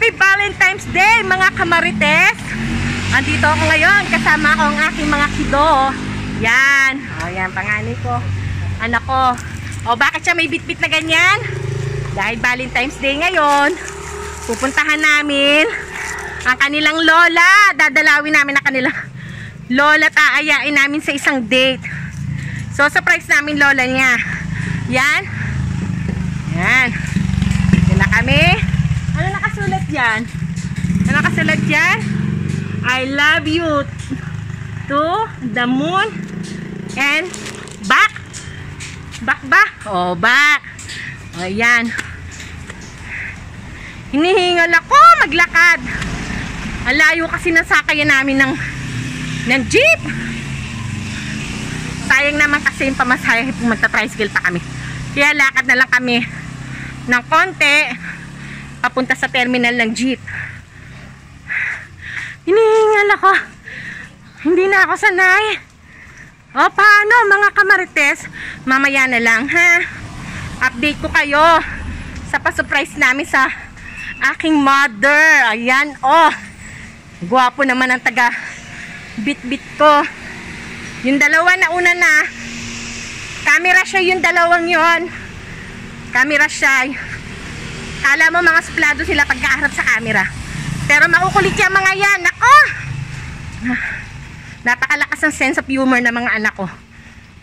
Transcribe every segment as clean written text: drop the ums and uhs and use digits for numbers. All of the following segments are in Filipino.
Happy Valentine's Day mga kamarites! Andito ako ngayon, kasama ko ang aking mga kido. Yan, o yan, panganay ko, anak ko. O bakit siya may bitbit na ganyan? Dahil Valentine's Day ngayon, pupuntahan namin ang kanilang lola. Dadalawin namin ang kanilang lola at aayain namin sa isang date. So surprise namin lola niya. Yan. Yan. Yan na kami. Ano nakasulat dyan? Ano nakasulat dyan? I love you to the moon and back. Back ba? Oh, back. O yan. Hinihingal ako maglakad. Ang layo kasi nasakayan namin ng jeep. Sayang naman kasi yung pamasahe kung magta-tricycle pa kami. Kaya lakad na lang kami ng konti papunta sa terminal ng jeep. Hinihingal ako. Hindi na ako sanay. O paano mga kamarites? Mamaya na lang ha. Update ko kayo sa pa-surprise namin sa aking mother. Ayan oh. Gwapo naman ang taga bit-bit ko. Yung dalawa na una na camera siya, yung dalawang yon camera siya. Kala mo mga suplado sila pagkaharap sa camera, pero makukulit yung mga yan. Nako, napakalakas ng sense of humor ng mga anak ko.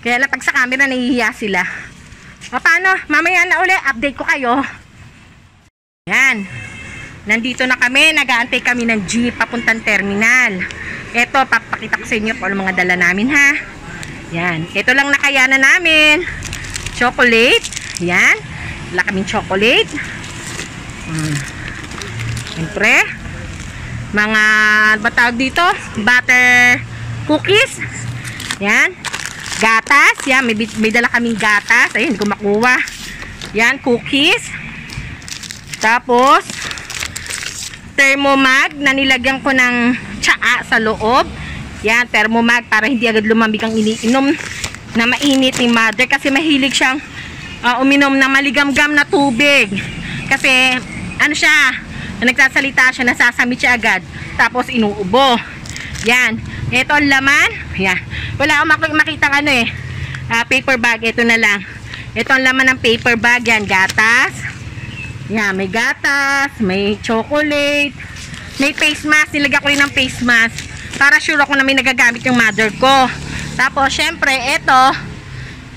Kaya lang pag sa camera nahihiya sila. O paano, mamaya na uli update ko kayo. Yan, nandito na kami, nag-aantay kami ng jeep papuntang terminal. Ito, papakita ko sa inyo kung ano mga dala namin ha. Yan, ito lang nakayanan namin. Chocolate. Yan, wala kaming chocolate. Siyempre, mga batawag dito, butter cookies. Yan, gatas. Yan, may dala kaming gatas. Ayun, hindi ko makuha. Yan, cookies. Tapos thermomag na nilagyan ko ng tsaa sa loob. Yan, thermomag para hindi agad lumambig ang iniinom na mainit ni mother, kasi mahilig siyang uminom na maligamgam na tubig. Kasi ano siya, nagsasalita siya, nasasamit siya agad, tapos inuubo. Yan, ito ang laman. Yan, wala akong makitang ano paper bag. Ito na lang, ito ang laman ng paper bag. Yan, gatas. Yan, may gatas, may chocolate, may face mask. Nilagyan ko rin ng face mask para sure ako na may nagagamit yung mother ko. Tapos syempre ito,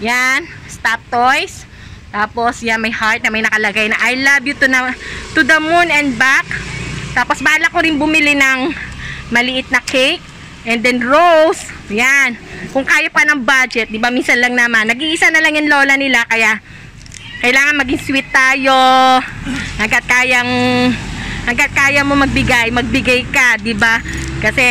yan, stop toys. Tapos yan, may heart na may nakalagay na I love you to the moon and back. Tapos bahala ko rin bumili ng maliit na cake and then rose. Yan, kung kaya pa ng budget, di ba, minsan lang naman, nag-iisa na lang yung lola nila, kaya kailangan maging sweet tayo. Hanggat kaya mo magbigay ka, di ba? Kasi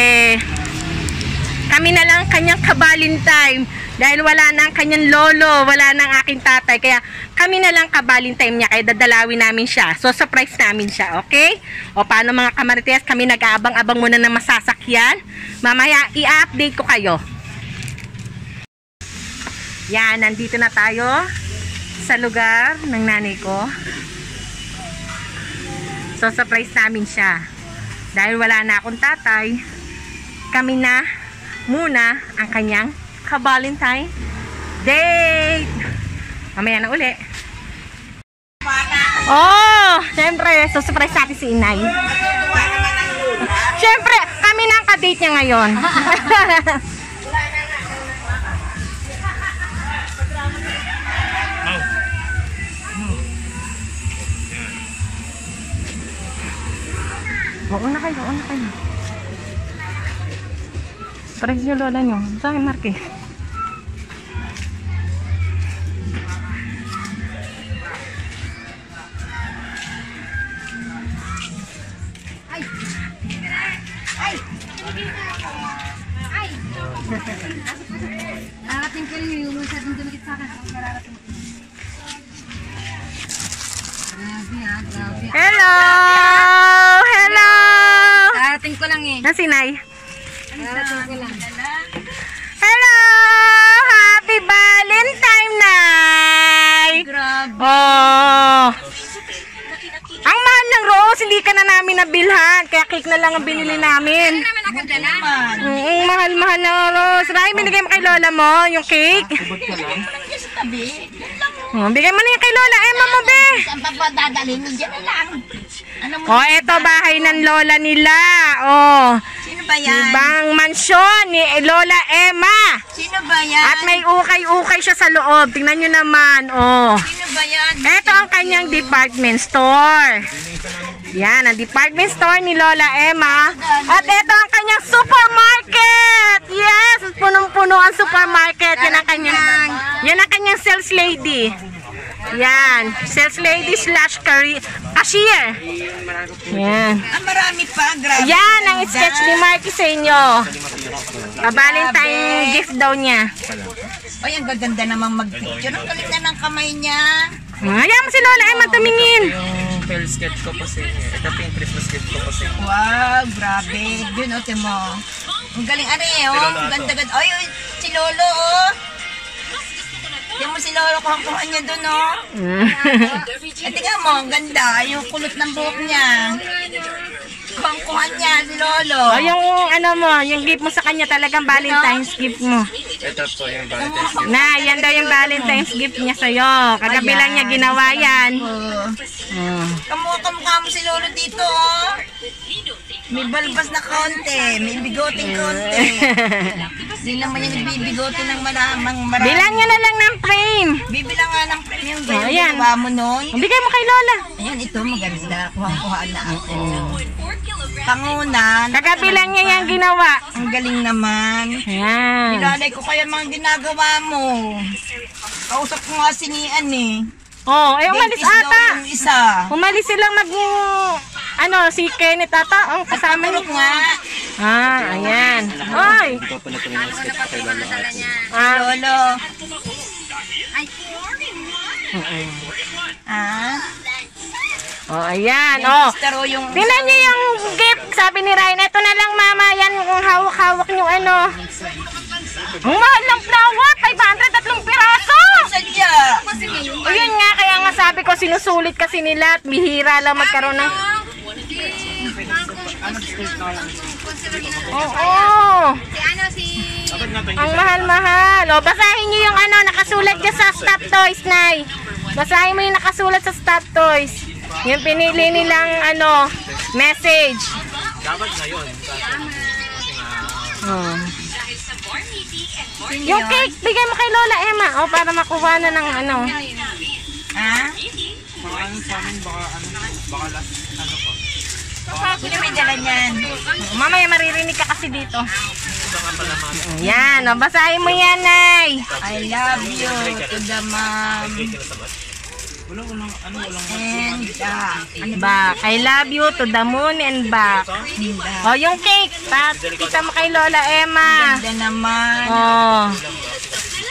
kami na lang kanyang kabalintime. Dahil wala na ang kanyang lolo, wala na ang aking tatay, kaya kami na lang kabalintime niya, kaya dadalawin namin siya. So surprise namin siya, okay? O paano mga kamarites, kami nag-aabang-abang muna ng masasakyan. Mamaya i-update ko kayo. Yan, nandito na tayo sa lugar ng nanay ko. So surprise namin siya. Dahil wala na akong tatay, kami na muna ang kanyang ka-Valentine date. Mamaya na uli. Oh, syempre, so surprise natin si inay. Syempre, kami na ang ka-date niya ngayon. Una kayo, una kayo. Surprise nyo lola nyo. Saan Marque? Ay! Ay! Ay! Narating ko rin yung masyadong dumikit sa akin. Narating ko. Grabe ha, grabe. Hello! Hello! Narating ko lang eh. Nasinay? Narating ko lang. Hello! Happy Valentine Night! Grabe! Oh! Ang mahal ng rose, hindi ka na namin nabilhan. Kaya cake na lang ang binili namin. Mahal-mahal na oros. Ray, binigay mo kay lola mo yung cake. Bigay mo na yung kay lola Emma mo, be. Saan pa ba dadalhin? Diyan na lang. Ano mo? Eto bahay ng lola nila. Sino ba yan? Ibang mansyon ni Lola Emma. Sino ba yan? At may ukay-ukay siya sa loob. Tingnan nyo naman. Sino ba yan? Ito ang kanyang department store. Yan, ang department store ni Lola Emma. At ito ang kanyang supermarket. Yes, punong-puno ang supermarket. Yan ang kanyang sales lady. Yan, sales lady / cashier. Yan. Marami pa, grabe. Yan ang sketch ni Marky sa inyo. Valentine gift daw niya. Ay, ang gaganda naman mag-picture. Ang galing na ng kamay niya. Ayan mo si Lola Emma tumingin. Yung fail sketch ko po sa inyo. Ito po yung Christmas gift ko po sa inyo. Wow, grabe. Yun, mo. Ang galing, ang ganda-ganda. Ay, si Lolo, Tingnan mo si Lolo, kuha niya dun, tingnan mo, ang ganda. Yung kulot ng buhok niya. Kuha niya si Lolo. Yung yung gift mo sa kanya talagang Valentine's gift mo. Ito po yung Valentine's gift. Yan daw yung Valentine's gift niya sa'yo. Kagabi lang niya ginawa yan. Kamukha mo si Lolo dito, May balbas na konti, may bigoting konti. Hindi naman yan ibibigote ng marami. Bilan nyo na lang ng frame. Bibilang nga ng frame yung ayan. ginawa mo nun. Bigay mo kay Lola. Ayan, ito maganda. Kuha na ako. Pangunan. Kagabi lang niya yan ginawa. Ang galing naman. Ayan. Nilalay ko kaya mga ginagawa mo. Kausap ko nga si Nian Umalis ata. Yung isa. Umalis silang si Kenneth ata. Kasama niyo nga. Ayan. Oy. Ito po na ito yung sketch ko kay Lolo Ate. Lolo. Ayan. Pero yung... Tingnan niyo yung gift. Sabi ni Ryan, ito na lang mama. Yan yung hawak-hawak niyo Ang mahal ng flower. 503 piraso. Sadya. Yun nga. Kaya nga sabi ko sinusulit kasi nila at bihira lang magkaroon ng... Ang mahal-mahal. Basahin niyo yung nakasulat niya sa Stop Toys, Nay. Basahin mo yung nakasulat sa Stop Toys. Yung pinili nilang message. Dapat na yun. Yung cake, bigay mo kay Lola Emma. Para makuha na ng Sa amin baka last po. Sino may dala niyan? Mamaya maririnig ka kasi dito. Yan, basahin mo yan, Nay. I love you to the mom. And back. I love you to the moon and back. Yung cake. Kita mo kay Lola Emma. ganda naman.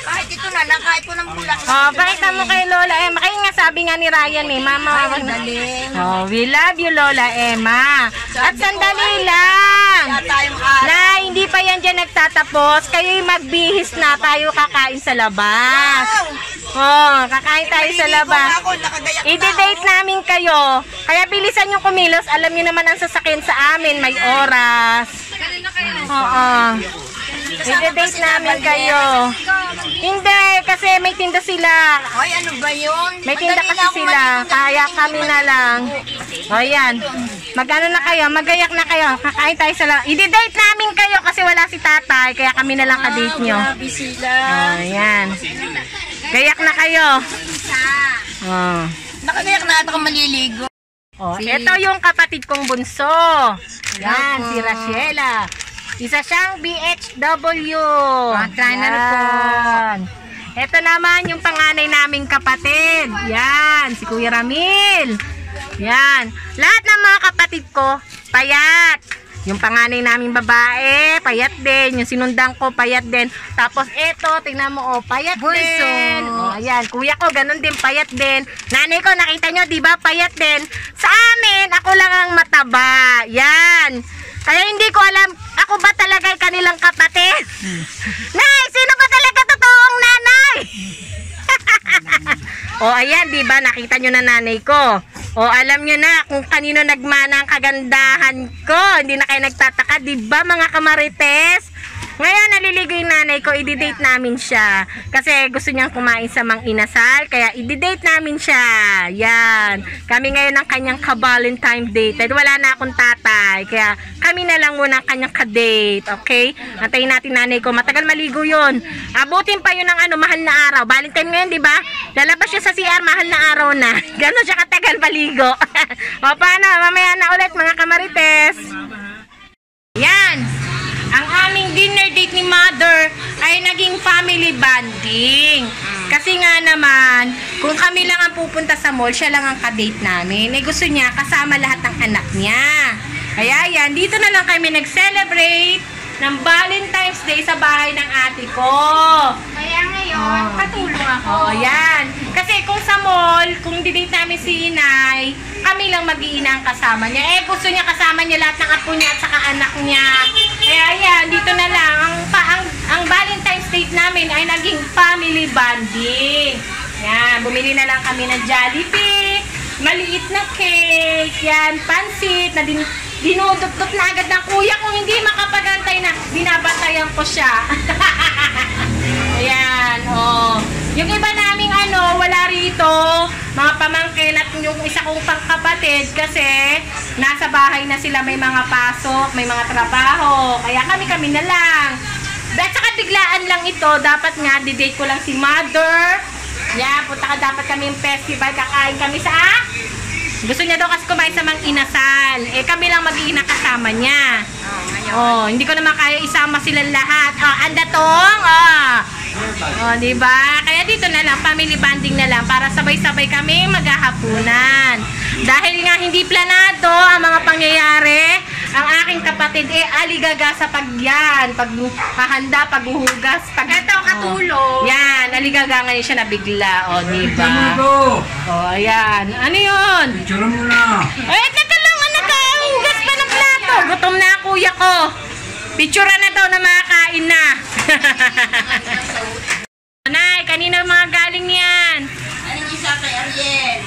Kahit ito na lang, kahit po ng bulak. Pakita mo kay Lola Emma. Kaya nga sabi nga ni Ryan Mama. We love you, Lola Emma. At sandali lang. Na, hindi pa yan dyan nagtatapos. Kayo'y magbihis na. Tayo kakain sa labas. Kakain tayo sa labas. I-date namin kayo. Kaya bilisan yung kumilos. Alam niyo naman ang sasakyan sa amin. May oras. I-date namin kayo. Hindi, kasi may tinda sila. Ay, ano ba yun? May tinda kasi sila. Kaya kami na lang. Ayan. Mag-ano na kayo? Magayak na kayo. Kakain tayo sa labas. I-date namin kayo kasi wala si tatay. Kaya kami na lang ka-date nyo. Grabe sila. Ayan. Gayak na kayo. Nakagayak na ito kung maliligo. Ito yung kapatid kong bunso. Yan, si Rachela. Isa siyang BHW. Yan. Ito naman yung panganay naming kapatid. Yan, si Kuya Ramil. Yan. Lahat ng mga kapatid ko, payat. Yung panganay naming babae, payat din. Yung sinundang ko, payat din. Tapos ito, tingnan mo, payat din. Ayan, kuya ko, ganun din, payat din. Nanay ko, nakita nyo, diba, payat din. Sa amin, ako lang ang mataba. Yan. Kaya hindi ko alam, ako ba talaga kanilang kapatid? Nay, sino ba talaga totoong nanay? Ayan, diba, nakita nyo na nanay ko. O, alam nyo na kung kanino nagmana ang kagandahan ko. Hindi na kayo nagtataka, diba mga kamarites? Ngayon, naliligo yung nanay ko, i-date namin siya. Kasi gusto niyang kumain sa Mang Inasal, kaya i-date namin siya. Yan. Kami ngayon ang kanyang ka-Valentine date. Dahil wala na akong tatay, kaya kami na lang muna ang kanyang ka-date. Okay? Antayin natin nanay ko. Matagal maligo yun. Abutin pa yun ng mahal na araw. Valentine ngayon, di ba? Lalabas siya sa CR, mahal na araw na. Ganon siya katagal maligo. O, paano? Mamaya na ulit, mga kamarites. Yan. Ang aming dinner date ni Mother ay naging family bonding. Kasi nga naman, kung kami lang ang pupunta sa mall, siya lang ang ka-date namin. Eh gusto niya kasama lahat ng anak niya. Kaya yan, dito na lang kami nag-celebrate ng Valentine's Day sa bahay ng ate ko. Kaya ngayon, katulong ako. Oh, yan. Kasi kung sa mall, kung didate namin si Inay, kami lang mag-iina ang kasama niya. Eh, gusto niya kasama niya lahat ng apo niya at saka anak niya. Kaya yan, dito na lang. Ang Valentine's Day namin ay naging family bonding. Yan, bumili na lang kami ng Jollibee, maliit na cake, yan, pansit, na dinudot-dot na agad ng kuya. Kung hindi makapagantay na, binabantayan ko siya. Ayan, oh. Yung iba naming wala rito, mga pamangkin at yung isa kong pangkapatid kasi nasa bahay na sila, may mga pasok, may mga trabaho. Kaya kami na lang. At saka biglaan lang ito, dapat nga, didate ko lang si Mother. Yeah, punta ka dapat kami yung festival, kakain kami sa... Gusto niya daw kasi kumain sa Mang Inasal. Eh, kami lang mag-iina kasama niya. Oh, hindi ko naman kaya isama silang lahat. Oh, andatong. Oh, diba? Kaya dito na lang, family bonding na lang para sabay-sabay kami maghahapunan. Dahil nga hindi planado ang mga pangyayari, ang aking kapatid aligaga sa pagyan, paghahanda, paghuhugas, Ito, katulong. Yan, aligaga ngayon siya nabigla. O, diba? O, ayan. Ano yun? Picture mo na. Ay, teka lang, anak ka. Hugas pa ng plato. Gutom na kuya ko. Picture na daw na makakain na. Nay, kanina mga galing yan. Anong isa kay Ariel?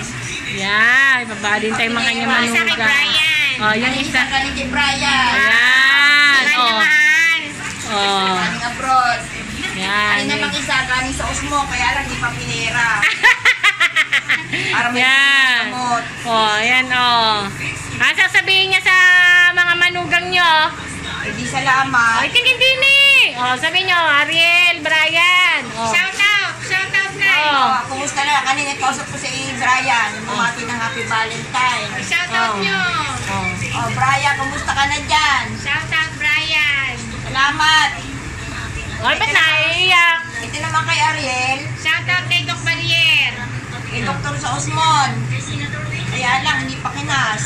Yan, ibabalin tayo mga kanya manuga. Isa kay Brian. O, yung isa. Isa kay Brian. Ayan. Brian O. naman. O. Galing abroad. Yan. Ay namang isa galing sa Osmo, kaya lang di pa pinera. Para may Yan. gamot. O, ayan o. Ang sasabihin niya sa mga manugang nyo. Eh di salamat. Ay, tingin o, sabihin nyo, Ariel, Brian. O. Shout out na. Oh. Kumusta na? Kanina kausap ko si Brian. Bumati ng Happy Valentine. Shout out nyo. Oh. Oh, Brian, kumusta ka na dyan? Shout out, Brian. Salamat. Ay, ba't naiiyak? Ito naman kay Ariel. Shout out kay Doc Barrier. Kay Doktor sa Osmon. Kaya lang, hindi pa kinas.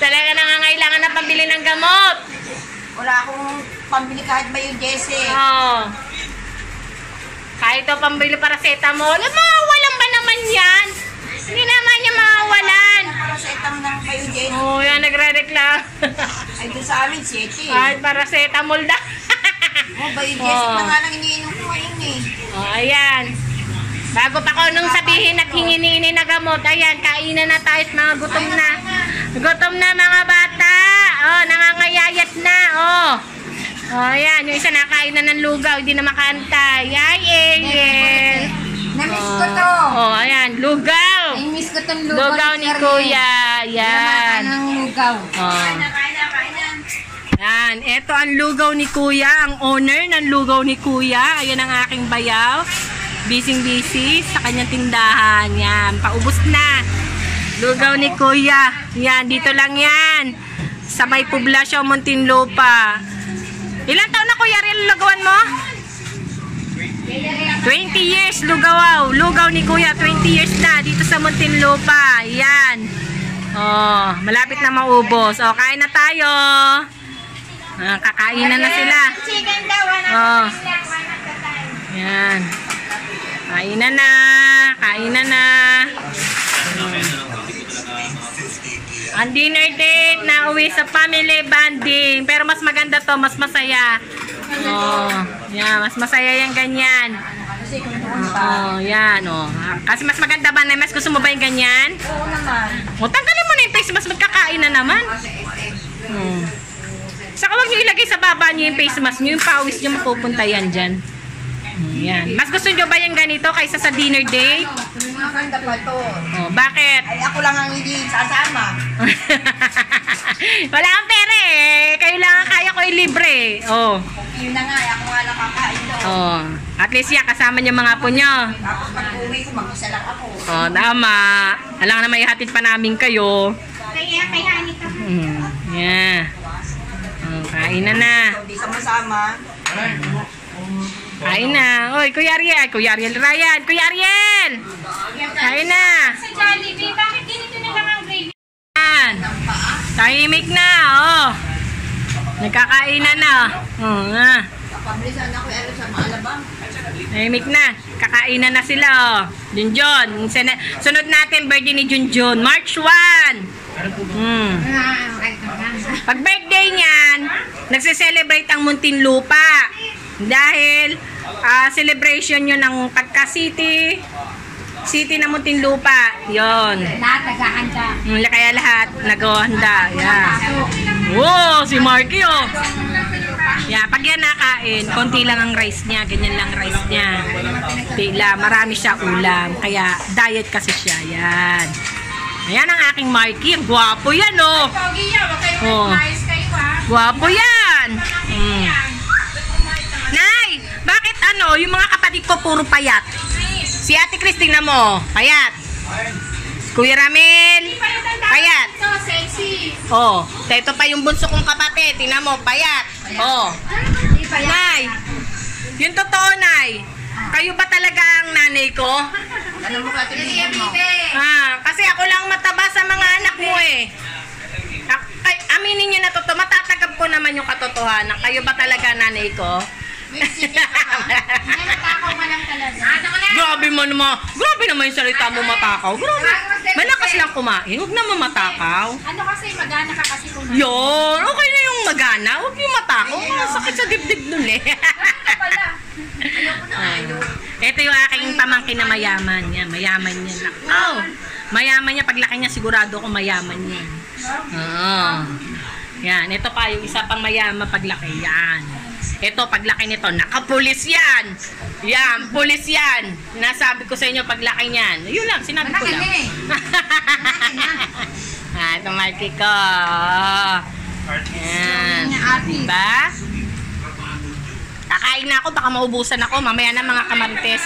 Talaga nangangailangan na pambili ng gamot. Wala akong pambili kahit ba yung Jesse. Oo. Kahit ito pambili paracetamol. Mawawalan ba naman yan? Hindi naman niya mawawalan. Para sa itang ng ba yung Jesse. Oo, yan nagre-reklam. Ay, doon sa amin, 7. Kahit paracetamol da. Oh, ba yung Jesse na nga lang iniinom ko ngayon eh. Oh, ayan. Bago pa ko nung sabihin at hingini-ini na gamot, ayan, kainan na tayo at mga gutom na. Gutom na mga bata. Oh, nangangayayat na. Oh. Oh, ayan, yung isa nakain na ng lugaw, hindi na makantay. Ay, Ariel. Na-miss ko to. Oh, ayan, lugaw. Na-miss ko tong Lugaw ni Kuya. Ayan. ng lugaw. Oh. Yan, ito ang lugaw ni Kuya, ang owner ng lugaw ni Kuya. Ayan ang aking bayaw. Busy sa kanyang tindahan. Yan, paubos na. Lugaw ni Kuya. Yan, dito lang yan. Sa may poblasyon, Muntinlupa. Ilang taon na Kuya rin lugawan mo? 20 years lugaw. Lugaw ni Kuya, 20 years na dito sa Muntinlupa. Yan. Oh, malapit na maubos. Oh, kain na tayo. Kakainan na sila. Chicken daw, Oh. Yan. Kainan na. Kainan na. Ang dinner date na uwi sa family bonding. Pero mas maganda to, mas masaya. Oh, yan, mas masaya yung ganyan. kasi kung doon pa. Oh, yan, oh. Kasi mas maganda ba na mas gusto mo ba yung ganyan? Oo naman. O, tanggalin mo na yung face mask, magkakain na naman. Saka huwag nyo ilagay sa baba nyo yung face mask nyo, yung pawis nyo mapupunta yan dyan. Yan. Mas gusto nyo ba yung ganito kaysa sa dinner date? Maganda pa to. Oh, bakit? Ay, ako lang ang hindi sasama. Wala kang pera eh. Kayo lang ang kaya ko ilibre. Oh. Yun na nga, ako nga lang kakain doon. Oh. At least yan, kasama niyo mga apo nyo. Tapos pag-uwi ko, mag-isa lang ako. Oh, tama. Alam na may hatid pa namin kayo. Yeah. Oh, kain na na. Hindi sama-sama. Kain na. Oy, Kuya Ariel. Kuya Ariel Ryan. Kuya Ariel! Kain na. Sa Jollibee, bakit ganito na lang ang gravy? Yan. Tahimik na, oh. Nagkakainan na. Oh, nga. Kapablisan ako, sa Maalabang. Tahimik na. Kakainan na sila, oh. Junjun. Sunod natin birthday ni Junjun. March 1. Pag birthday niyan, nagse-celebrate ang Muntinlupa. Dahil celebration yun ng pagka-city ng Muntinlupa. Yun. Lahat naghahanda. Kaya lahat nag-handa. Yeah. Wow, si Marky, oh. Yeah, pag yan nakain, konti lang ang rice niya. Ganyan lang rice niya. Pila, marami siya ulam. Kaya diet kasi siya. Yan. Ayan ang aking Marky. Ang gwapo yan, oh. Pogi yan, wag kayo Oh. mais kayo ha. Gwapo yan. Nay, bakit yung mga kapatid ko puro payat? Si Ate Chris, tingnan mo. Payat. Kuya Ramil, payat. So sexy. Oh, ito pa yung bunso kong kapatid. Tingnan mo, payat. Oh. Nay, yung totoo, Nay. Kayo ba talaga ang nanay ko? Ano mo ka tinihin mo? Kasi ako lang mataba sa mga anak mo eh. Aminin niyo na totoo. Matatagap ko naman yung katotohanan. Kayo ba talaga nanay ko? Natakaw ka lang talaga. Grabe mo naman. Grabe naman yung salita mo matakaw. Grabe. Malakas lang kumain. Huwag naman matakaw. Ano kasi, magana ka kasi kung Yun. Okay na yung magana. Huwag yung matakaw. Masakit sa dibdib nun eh. pala. Ito yung aking pamangkin na mayaman. Yan, mayaman yan. Oh, mayaman niya. Paglaki niya, sigurado ko mayaman yan. Oh. Yan, ito pa yung isa pang mayaman paglaki. Yan. Ito, paglaki nito, nakapulis yan. Yan, pulis yan. Nasabi ko sa inyo, paglaki niyan. Yun lang, sinabi ko lang. Ito, Marky ko. Yan. Diba? Kakain na ako, baka maubusan ako. Mamaya na mga kamarites.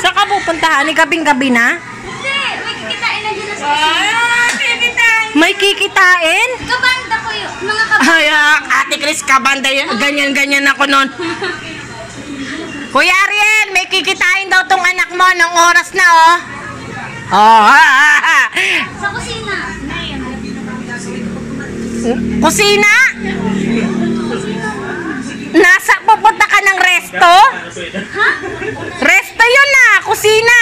Saan ka pupuntahan? Gabing-gabi na? Hindi, may kikitain na dyan sa May kikitain? kabanda ko yun. Mga Ay, Ate Chris, kabanda yan. Ganyan-ganyan ako nun. Kuya Ariel, may kikitain daw tong anak mo ng oras na, oh. Oh, sa kusina. Kusina? Nasa, pupunta ka ng resto? Ha? Resto yun na, kusina.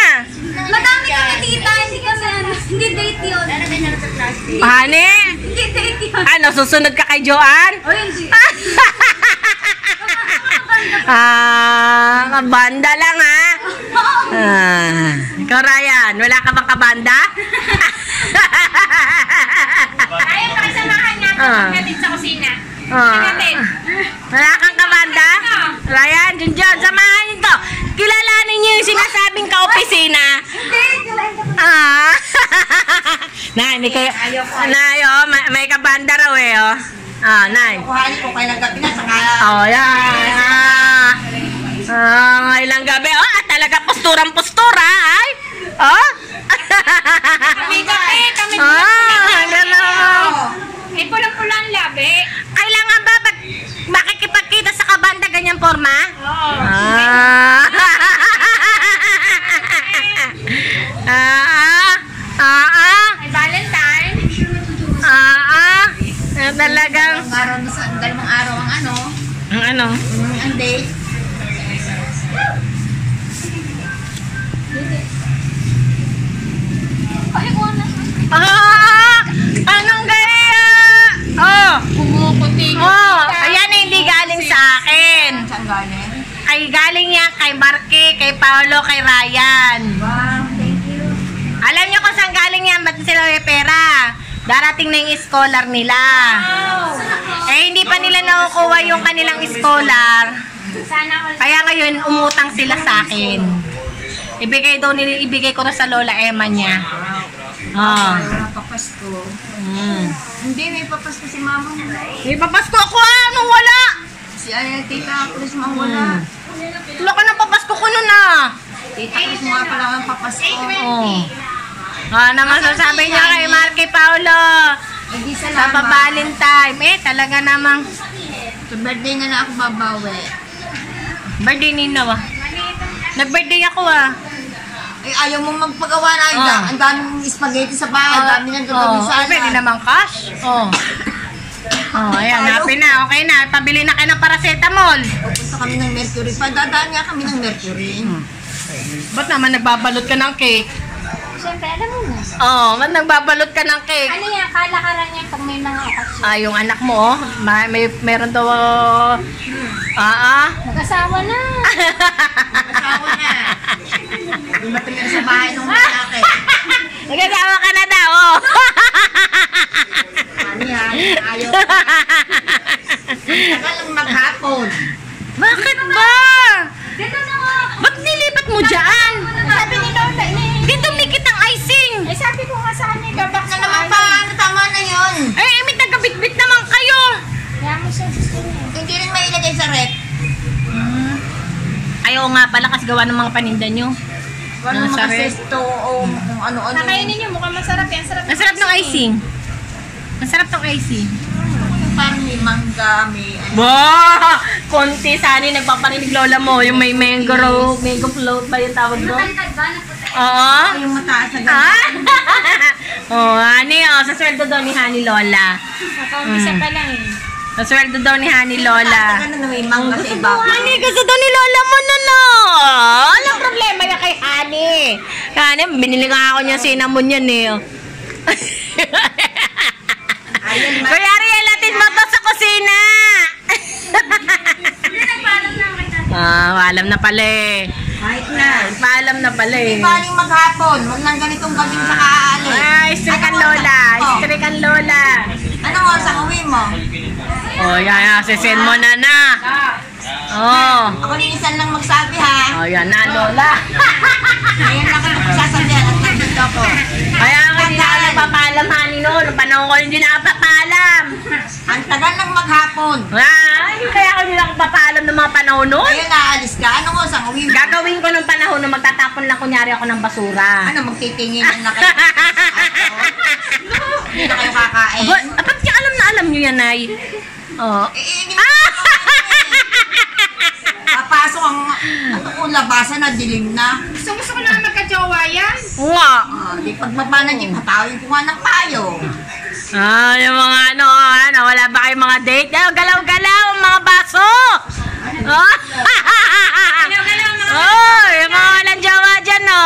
Madami ka nakikita, hindi kasi ano, hindi date yun. Hane? Hindi date yun. Ano, susunod ka kay Joanne? O hindi. Kabanda lang ha? Ikaw Ryan, wala ka bang kabanda? Ayaw pakisamahan niya ako pagdating sa kusina. Pagdating. Wala kang kabanda? Ryan, Junjun, samahan niyo to. Kilalanin niyo yung sinasabing ka-opisina. Nay, Nay, oh, may kabanda raw eh, oh. Nay. Kuhanin ko kayo ng gabi na, saka... Oh, yan. Ilang gabi. Oh, talaga posturang-postura, ay. Oh? Kami kape, kami Gano'n. Eh, pulang-pulang labi. Kailangan ba makikipagkita sa kabanda ganyang forma? Oo. May Valentine. Talagang Dalawang araw ang ano, ang ano? ang date. Anong gaya? Oh, Pumuputi. ayan na hindi galing sa akin. Saan galing? Ay galing yan kay Marky. Paolo, kay Ryan. Wow, thank you. Alam niyo kung saan galing yan, ba't sila may pera? Darating na yung scholar nila. Eh, hindi pa nila nakukuha yung kanilang scholar. Sana all. Kaya ngayon, umutang sila sa akin. Ibigay ko na sa Lola Emma niya. Ah. Papasko. Mm. Hindi, may papasko si mama mo. May papasko ako nung wala. Si Tita Cruz mo wala. Wala ka na papasko ko nun Tita Cruz mo nga pala ang papasko. Oh. Naman sasabi niya kay Marky Paolo. Eh, di Sa salamat. pa-Valentine. Talaga namang Sa birthday na ako babawi. birthday nino Nag-birthday ako Eh, ayaw mo magpagawa na. Ang daming spaghetti sa bahay. Ang dami ng gagawin sa pwede naman cash. Ayan, happy na. Okay na. Pabili na kayo ng paracetamol. Pupunta kami ng Mercury. Padadaan nga kami ng Mercury. Ba't naman nagbabalot ka ng cake? Siyempre, alam mo na. Ba't nagbabalot ka ng cake? Ano yan, kalakaran yan pag may mga okasyon. Yung anak mo, meron daw, Mag-asawa na. Asawa na. Dumating na sa bahay ng lalaki. Nagkasama ka na daw, Ano yan? Ayaw. Tagal lang maghapon. Bakit ba? Dito na nga. Ba't nilipat mo dyan? Sabi ni Lola, Dito mikit ang icing. eh sabi ko nga sa kanya, babak Na naman pa, ano tama na yun. May tagabitbit naman kayo. Kaya mo siya gusto niya. Hindi rin mailagay sa rep. Ayaw nga pala kasi gawa ng mga paninda nyo. Ano Nasa mga rep. sesto o kung ano-ano. Nakainin niyo, mukhang masarap yan. Sarap. Ang sarap ng icing. Ang sarap ng icing. Parang may mangga, may ano. Wow! Konti sana yung nagpaparinig lola mo. Yung may mango float ba yung tawag doon? Matangkad ba na puti? Oo. Yung mataas na gano'n. Honey, sa sweldo daw ni Honey Lola. Nakaumpisa pa lang eh. Sa sweldo daw ni Honey Lola. Ganun na may mangga sa iba. Honey, gusto daw ni Lola mo na no. Walang problema yan kay Honey. Honey, binili nga ako niya cinnamon yan eh. Kuya Ariel, atin mo to sa kusina. Alam na pala eh. Kahit na. Paalam na pala eh. Hindi paling maghapon. Huwag lang ganitong gabing sa kaalis. Strikan Lola. Strikan Lola. Ano oras ang uwi mo? Yan. Sisend mo na na. Ako minsan lang magsabi ha. Yan na, Lola. Ayan lang ako sasabihan at nandito ako. Kaya nga hindi na ako nagpapaalam, Honey, no? Noong panahon ko hindi na ako papaalam. Ang tagal ng maghapon. Kaya ako hindi na ako papaalam ng mga panahon noon. Ayun, naalis ka. Anong oras ang uwi mo? Gagawin ko ng panahon na magtatapon lang kunyari ako ng basura. Ano, magtitingin na kayo? Hindi na kayo kakain? Ba't niya alam niyo yan, Nay? Hindi mo papasok ang labasan na dilim na. Gusto ko na magka-jowa yan. Nga. Di pagmaba na jeep, hatawin ko nga ng payo. Yung mga wala ba kayong mga date? Galaw-galaw, mga baso! Galaw-galaw, mga Yung mga walang jawa dyan, no?